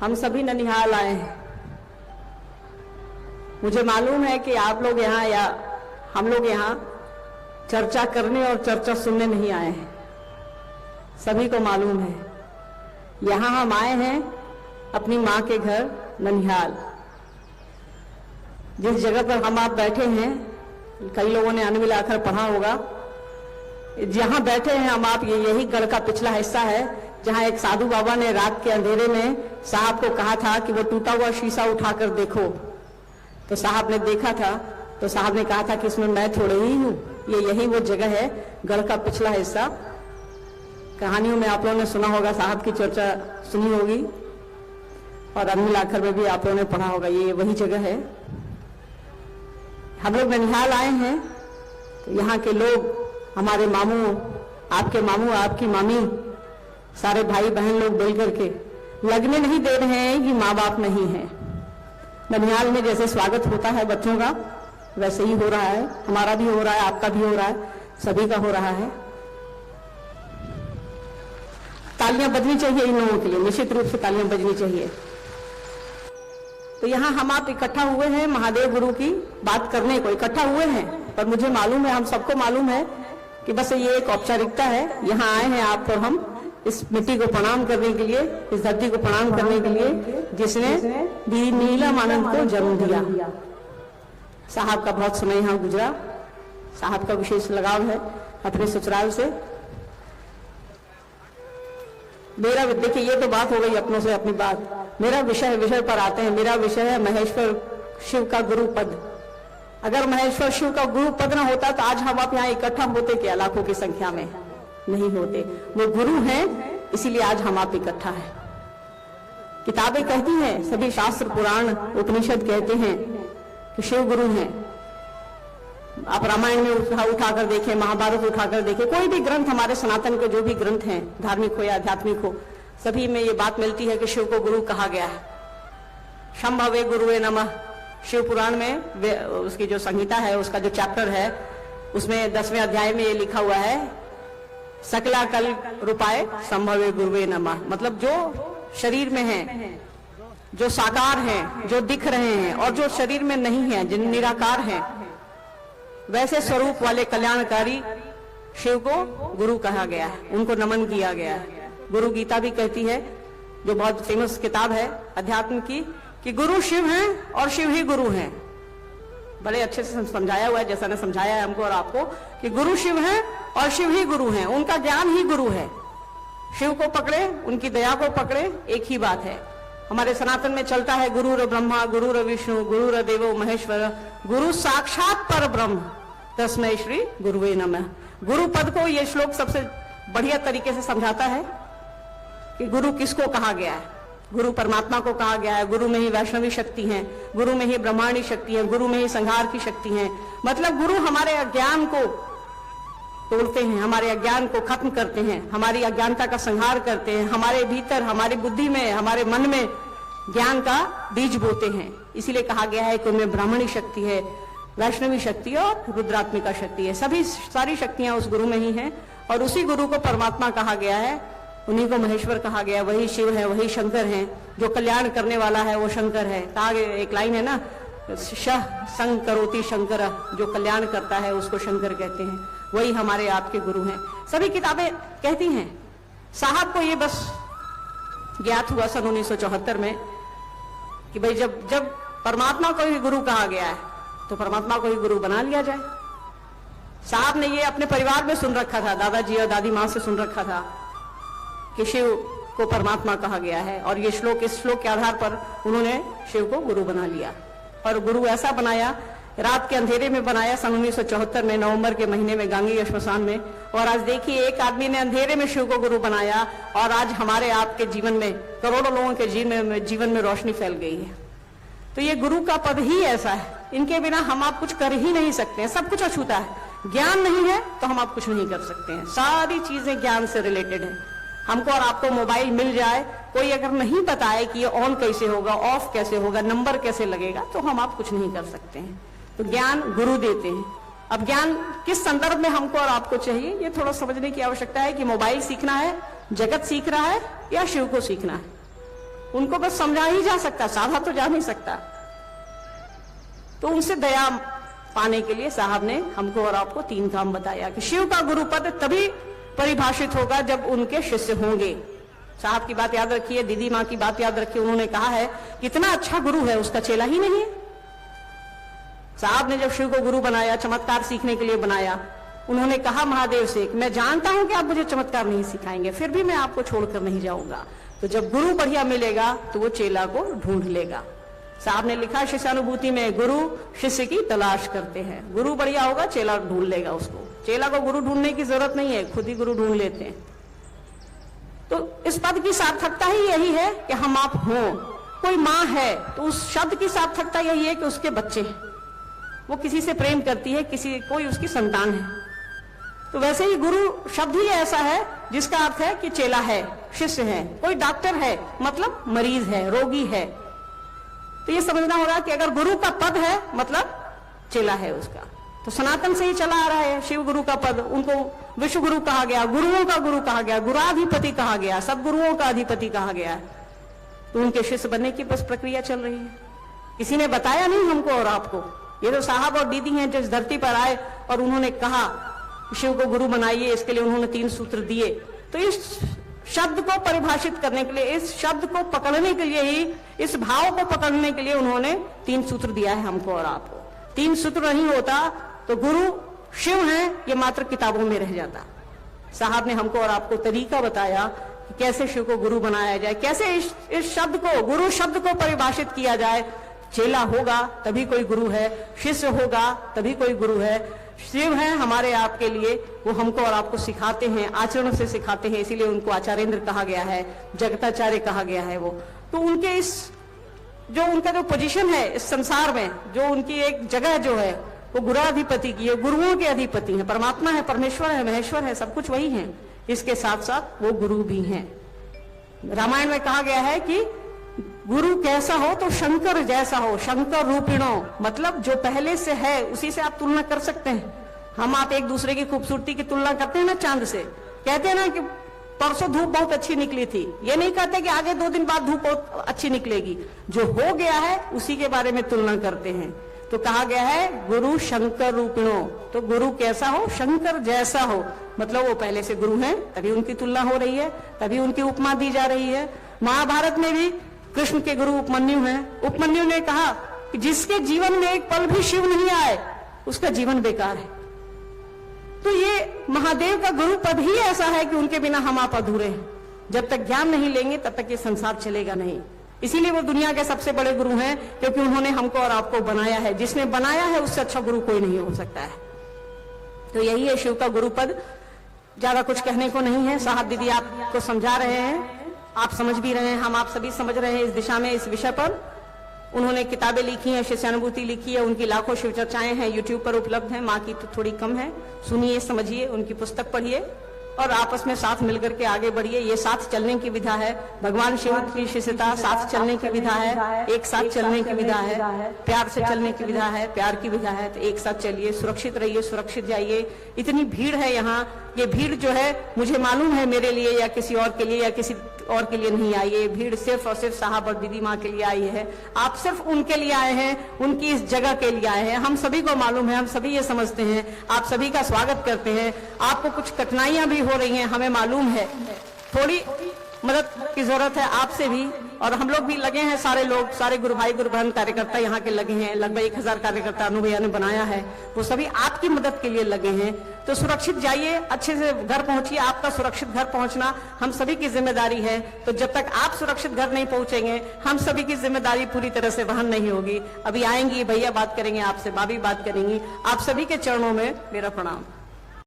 हम सभी ननिहाल आए हैं। मुझे मालूम है कि आप लोग यहाँ या हम लोग यहाँ चर्चा करने और चर्चा सुनने नहीं आए हैं, सभी को मालूम है। यहाँ हम आए हैं अपनी माँ के घर ननिहाल। जिस जगह पर हम आप बैठे हैं, कई लोगों ने अन्न मिलाकर पढ़ा होगा, जहां बैठे हैं हम आप, यही गढ़ का पिछला हिस्सा है जहां एक साधु बाबा ने रात के अंधेरे में साहब को कहा था कि वो टूटा हुआ शीशा उठाकर देखो। तो साहब ने देखा था, तो साहब ने कहा था कि इसमें मैं थोड़े ही हूं, ये यही वो जगह है, गढ़ का पिछला हिस्सा। कहानियों में आप लोगों ने सुना होगा, साहब की चर्चा सुनी होगी, और अन्न मिलाकर में भी आप लोगों ने पढ़ा होगा, ये वही जगह है। हम लोग ननिहाल आए हैं, तो यहाँ के लोग, हमारे मामू, आपके मामू, आपकी मामी, सारे भाई बहन लोग मिल करके लगने नहीं दे रहे हैं कि माँ बाप नहीं है। ननिहाल में जैसे स्वागत होता है बच्चों का, वैसे ही हो रहा है, हमारा भी हो रहा है, आपका भी हो रहा है, सभी का हो रहा है। तालियां बजनी चाहिए इन लोगों के लिए, निश्चित रूप से तालियां बजनी चाहिए। तो यहाँ हम आप इकट्ठा हुए हैं महादेव गुरु की बात करने को इकट्ठा हुए हैं, पर मुझे मालूम है, हम सबको मालूम है कि बस ये एक औपचारिकता है। यहाँ आए हैं आप और हम इस मिट्टी को प्रणाम करने के लिए, इस धरती को प्रणाम करने के लिए जिसने दी नीलम आनंद को जन्म दिया। साहब का बहुत समय यहाँ गुजरा, साहब का विशेष लगाव है अपने ससुराल से। मेरा, देखिए ये तो बात हो गई अपनों से अपनी बात, मेरा विषय पर आते हैं। मेरा विषय है महेश्वर शिव का गुरु पद। अगर महेश्वर शिव का गुरु पद ना होता तो आज हम आप यहाँ इकट्ठा होते क्या? लाखों की संख्या में नहीं होते। वो गुरु हैं, इसीलिए आज हम आप इकट्ठा हैं। किताबें कहती हैं, सभी शास्त्र पुराण उपनिषद कहते हैं कि शिव गुरु हैं। आप रामायण में उठाकर देखें, महाभारत उठाकर देखें, कोई भी ग्रंथ, हमारे सनातन के जो भी ग्रंथ हैं, धार्मिक हो या आध्यात्मिक हो, सभी में ये बात मिलती है कि शिव को गुरु कहा गया है। शंभवे गुरुवे नमः, शिव पुराण में उसकी जो संहिता है, उसका जो चैप्टर है, उसमें 10वें अध्याय में ये लिखा हुआ है, सकला कल रूपाय संभवे गुरुवे नमः। मतलब जो शरीर में है, जो साकार हैं, जो दिख रहे हैं, और जो शरीर में नहीं है, जिन निराकार हैं, वैसे स्वरूप वाले कल्याणकारी शिव को गुरु कहा गया है, उनको नमन किया गया है। गुरु गीता भी कहती है, जो बहुत फेमस किताब है अध्यात्म की, कि गुरु शिव हैं और शिव ही गुरु हैं। बड़े अच्छे से समझाया हुआ है, जैसा ने समझाया है हमको और आपको, कि गुरु शिव हैं और शिव ही गुरु हैं, उनका ज्ञान ही गुरु है। शिव को पकड़े, उनकी दया को पकड़े, एक ही बात है। हमारे सनातन में चलता है गुरुर ब्रह्मा गुरुर विष्णु गुरुर देवो महेश्वर गुरु साक्षात पर ब्रह्म तस्मै श्री गुरुवे नमः। गुरु पद को ये श्लोक सबसे बढ़िया तरीके से समझाता है कि गुरु किसको कहा गया है। गुरु परमात्मा को कहा गया है। गुरु में ही वैष्णवी शक्ति है, गुरु में ही ब्रह्मांडी शक्ति है, गुरु में ही संहार की शक्ति है। मतलब गुरु हमारे अज्ञान को तोड़ते हैं, हमारे अज्ञान को खत्म करते हैं, हमारी अज्ञानता का संहार करते हैं, हमारे भीतर, हमारी बुद्धि में, हमारे मन में ज्ञान का बीज बोते हैं। इसीलिए कहा गया है कि उनमें ब्राह्मणी शक्ति है, वैष्णवी शक्ति और रुद्रात्मिका शक्ति है। सभी सारी शक्तियां उस गुरु में ही हैं, और उसी गुरु को परमात्मा कहा गया है, उन्हीं को महेश्वर कहा गया। वही शिव है, वही शंकर है, जो कल्याण करने वाला है वो शंकर है। कहा गया, एक लाइन है ना, शह संग करोति शंकर, जो कल्याण करता है उसको शंकर कहते हैं। वही हमारे आपके गुरु हैं। सभी किताबें कहती हैं। साहब को ये बस ज्ञात हुआ सन 1974 में कि भाई जब परमात्मा को ही गुरु कहा गया है तो परमात्मा को ही गुरु बना लिया जाए। साहब ने ये अपने परिवार में सुन रखा था, दादाजी और दादी माँ से सुन रखा था कि शिव को परमात्मा कहा गया है, और ये श्लोक, इस श्लोक के आधार पर उन्होंने शिव को गुरु बना लिया। और गुरु ऐसा बनाया, रात के अंधेरे में बनाया सन 1974 में, नवंबर के महीने में गांगी श्मशान में। और आज देखिए, एक आदमी ने अंधेरे में शिव को गुरु बनाया, और आज हमारे आपके जीवन में, करोड़ों लोगों के जीवन में रोशनी फैल गई है। तो ये गुरु का पद ही ऐसा है, इनके बिना हम आप कुछ कर ही नहीं सकते हैं। सब कुछ अछूता है। ज्ञान नहीं है तो हम आप कुछ नहीं कर सकते हैं। सारी चीजें ज्ञान से रिलेटेड है। हमको और आपको मोबाइल मिल जाए, कोई अगर नहीं बताए कि ये ऑन कैसे होगा, ऑफ कैसे होगा, नंबर कैसे लगेगा, तो हम आप कुछ नहीं कर सकते हैं। तो ज्ञान गुरु देते हैं। अब ज्ञान किस संदर्भ में हमको और आपको चाहिए, ये थोड़ा समझने की आवश्यकता है कि मोबाइल सीखना है, जगत सीख रहा है, या शिव को सीखना है। उनको बस समझा ही जा सकता, साधा तो जा नहीं सकता। तो उनसे दया पाने के लिए साहब ने हमको और आपको 3 काम बताया कि शिव का गुरु पद तभी परिभाषित होगा जब उनके शिष्य होंगे। साहब की बात याद रखिए, दीदी माँ की बात याद रखिए। उन्होंने कहा है कितना अच्छा गुरु है, उसका चेला ही नहीं है। साहब ने जब शिव को गुरु बनाया, चमत्कार सीखने के लिए बनाया, उन्होंने कहा महादेव से, मैं जानता हूं कि आप मुझे चमत्कार नहीं सिखाएंगे, फिर भी मैं आपको छोड़कर नहीं जाऊंगा। तो जब गुरु बढ़िया मिलेगा तो वो चेला को ढूंढ लेगा। साहब ने लिखा शिष्यानुभूति में, गुरु शिष्य की तलाश करते हैं। गुरु बढ़िया होगा, चेला ढूंढ लेगा उसको। चेला को गुरु ढूंढने की जरूरत नहीं है, खुद ही गुरु ढूंढ लेते हैं। तो इस पद की सार्थकता ही यही है कि हम आप हों। कोई माँ है तो उस शब्द की सार्थकता यही है कि उसके बच्चे हैं, वो किसी से प्रेम करती है, कोई उसकी संतान है। तो वैसे ही गुरु शब्द ही ऐसा है जिसका अर्थ है कि चेला है, शिष्य है। कोई डॉक्टर है मतलब मरीज है, रोगी है। तो ये समझना होगा कि अगर गुरु का पद है मतलब चेला है उसका। तो सनातन से ही चला आ रहा है शिव गुरु का पद। उनको विश्व गुरु कहा गया, गुरुओं का गुरु कहा गया, गुराधिपति कहा गया, सब गुरुओं का अधिपति कहा गया। तो उनके शिष्य बनने की बस प्रक्रिया चल रही है। किसी ने बताया नहीं हमको और आपको। ये तो साहब और दीदी हैं जो इस धरती पर आए और उन्होंने कहा शिव को गुरु बनाइए, इसके लिए उन्होंने 3 सूत्र दिए। तो इस शब्द को परिभाषित करने के लिए, इस शब्द को पकड़ने के लिए ही, इस भाव को पकड़ने के लिए उन्होंने 3 सूत्र दिया है हमको और आपको। 3 सूत्र नहीं होता तो गुरु शिव हैं ये मात्र किताबों में रह जाता। साहब ने हमको और आपको तरीका बताया कि कैसे शिव को गुरु बनाया जाए, कैसे इस शब्द को, गुरु शब्द को परिभाषित किया जाए। चेला होगा तभी कोई गुरु है, शिष्य होगा तभी कोई गुरु है। शिव है हमारे आपके लिए, वो हमको और आपको सिखाते हैं, आचरण से सिखाते हैं, इसीलिए उनको आचार्येंद्र कहा गया है, जगताचार्य कहा गया है। वो तो उनके उनका जो पोजीशन है इस संसार में, जो उनकी एक जगह जो है वो गुराधिपति की है, गुरुओं के अधिपति है। परमात्मा है, परमेश्वर है, महेश्वर है, सब कुछ वही है। इसके साथ साथ वो गुरु भी हैं। रामायण में कहा गया है कि गुरु कैसा हो तो शंकर जैसा हो, शंकर रूपिणो, मतलब जो पहले से है उसी से आप तुलना कर सकते हैं। हम आप एक दूसरे की खूबसूरती की तुलना करते हैं ना चांद से। कहते हैं ना कि परसों धूप बहुत अच्छी निकली थी, ये नहीं कहते कि आगे 2 दिन बाद धूप बहुत अच्छी निकलेगी। जो हो गया है उसी के बारे में तुलना करते हैं। तो कहा गया है गुरु शंकर रूपिणो, तो गुरु कैसा हो, शंकर जैसा हो, मतलब वो पहले से गुरु हैं, तभी उनकी तुलना हो रही है, तभी उनकी उपमा दी जा रही है। महाभारत में भी कृष्ण के गुरु उपमन्यु हैं। उपमन्यु ने कहा कि जिसके जीवन में एक पल भी शिव नहीं आए उसका जीवन बेकार है। तो ये महादेव का गुरु पद ही ऐसा है कि उनके बिना हम आप अधूरे हैं। जब तक ज्ञान नहीं लेंगे तब तक ये संसार चलेगा नहीं। इसीलिए वो दुनिया के सबसे बड़े गुरु हैं, क्योंकि उन्होंने हमको और आपको बनाया है। जिसने बनाया है उससे अच्छा गुरु कोई नहीं हो सकता है। तो यही है शिव का गुरु पद। ज्यादा कुछ कहने को नहीं है। साहब दीदी आपको समझा रहे हैं, आप समझ भी रहे हैं, हम आप सभी समझ रहे हैं इस दिशा में, इस विषय पर। उन्होंने किताबें लिखी हैं, शिष्यानुभूति लिखी है, उनकी लाखों शिव चर्चाएं हैं, यूट्यूब पर उपलब्ध हैं। माँ की तो थोड़ी कम है, सुनिए, समझिए, उनकी पुस्तक पढ़िए और आपस में साथ मिलकर के आगे बढ़िए। ये साथ चलने की विधा है। भगवान शिव की शिष्यता साथ चलने की विधा है, एक साथ चलने की विधा है, प्यार से चलने की विधा है, प्यार की विधा है। तो एक साथ चलिए, सुरक्षित रहिए, सुरक्षित जाइए। इतनी भीड़ है यहाँ, ये भीड़ जो है मुझे मालूम है मेरे लिए या किसी और के लिए या किसी और के लिए नहीं आई। ये भीड़ सिर्फ और सिर्फ साहब और दीदी माँ के लिए आई है। आप सिर्फ उनके लिए आए हैं, उनकी इस जगह के लिए आए हैं। हम सभी को मालूम है, हम सभी ये समझते हैं, आप सभी का स्वागत करते हैं। आपको कुछ कठिनाइयां भी हो रही हैं, हमें मालूम है, थोड़ी मदद की जरूरत है आपसे भी। और हम लोग भी लगे हैं, सारे लोग, सारे गुरु भाई गुरु बहन कार्यकर्ता यहाँ के लगे हैं। लगभग 1000 कार्यकर्ता अनु भैया ने बनाया है, वो सभी आपकी मदद के लिए लगे हैं। तो सुरक्षित जाइए, अच्छे से घर पहुंचिए। आपका सुरक्षित घर पहुंचना हम सभी की जिम्मेदारी है। तो जब तक आप सुरक्षित घर नहीं पहुंचेंगे, हम सभी की जिम्मेदारी पूरी तरह से वहन नहीं होगी। अभी आएंगी भैया, बात करेंगे आपसे, भाभी बात करेंगी। आप सभी के चरणों में मेरा प्रणाम।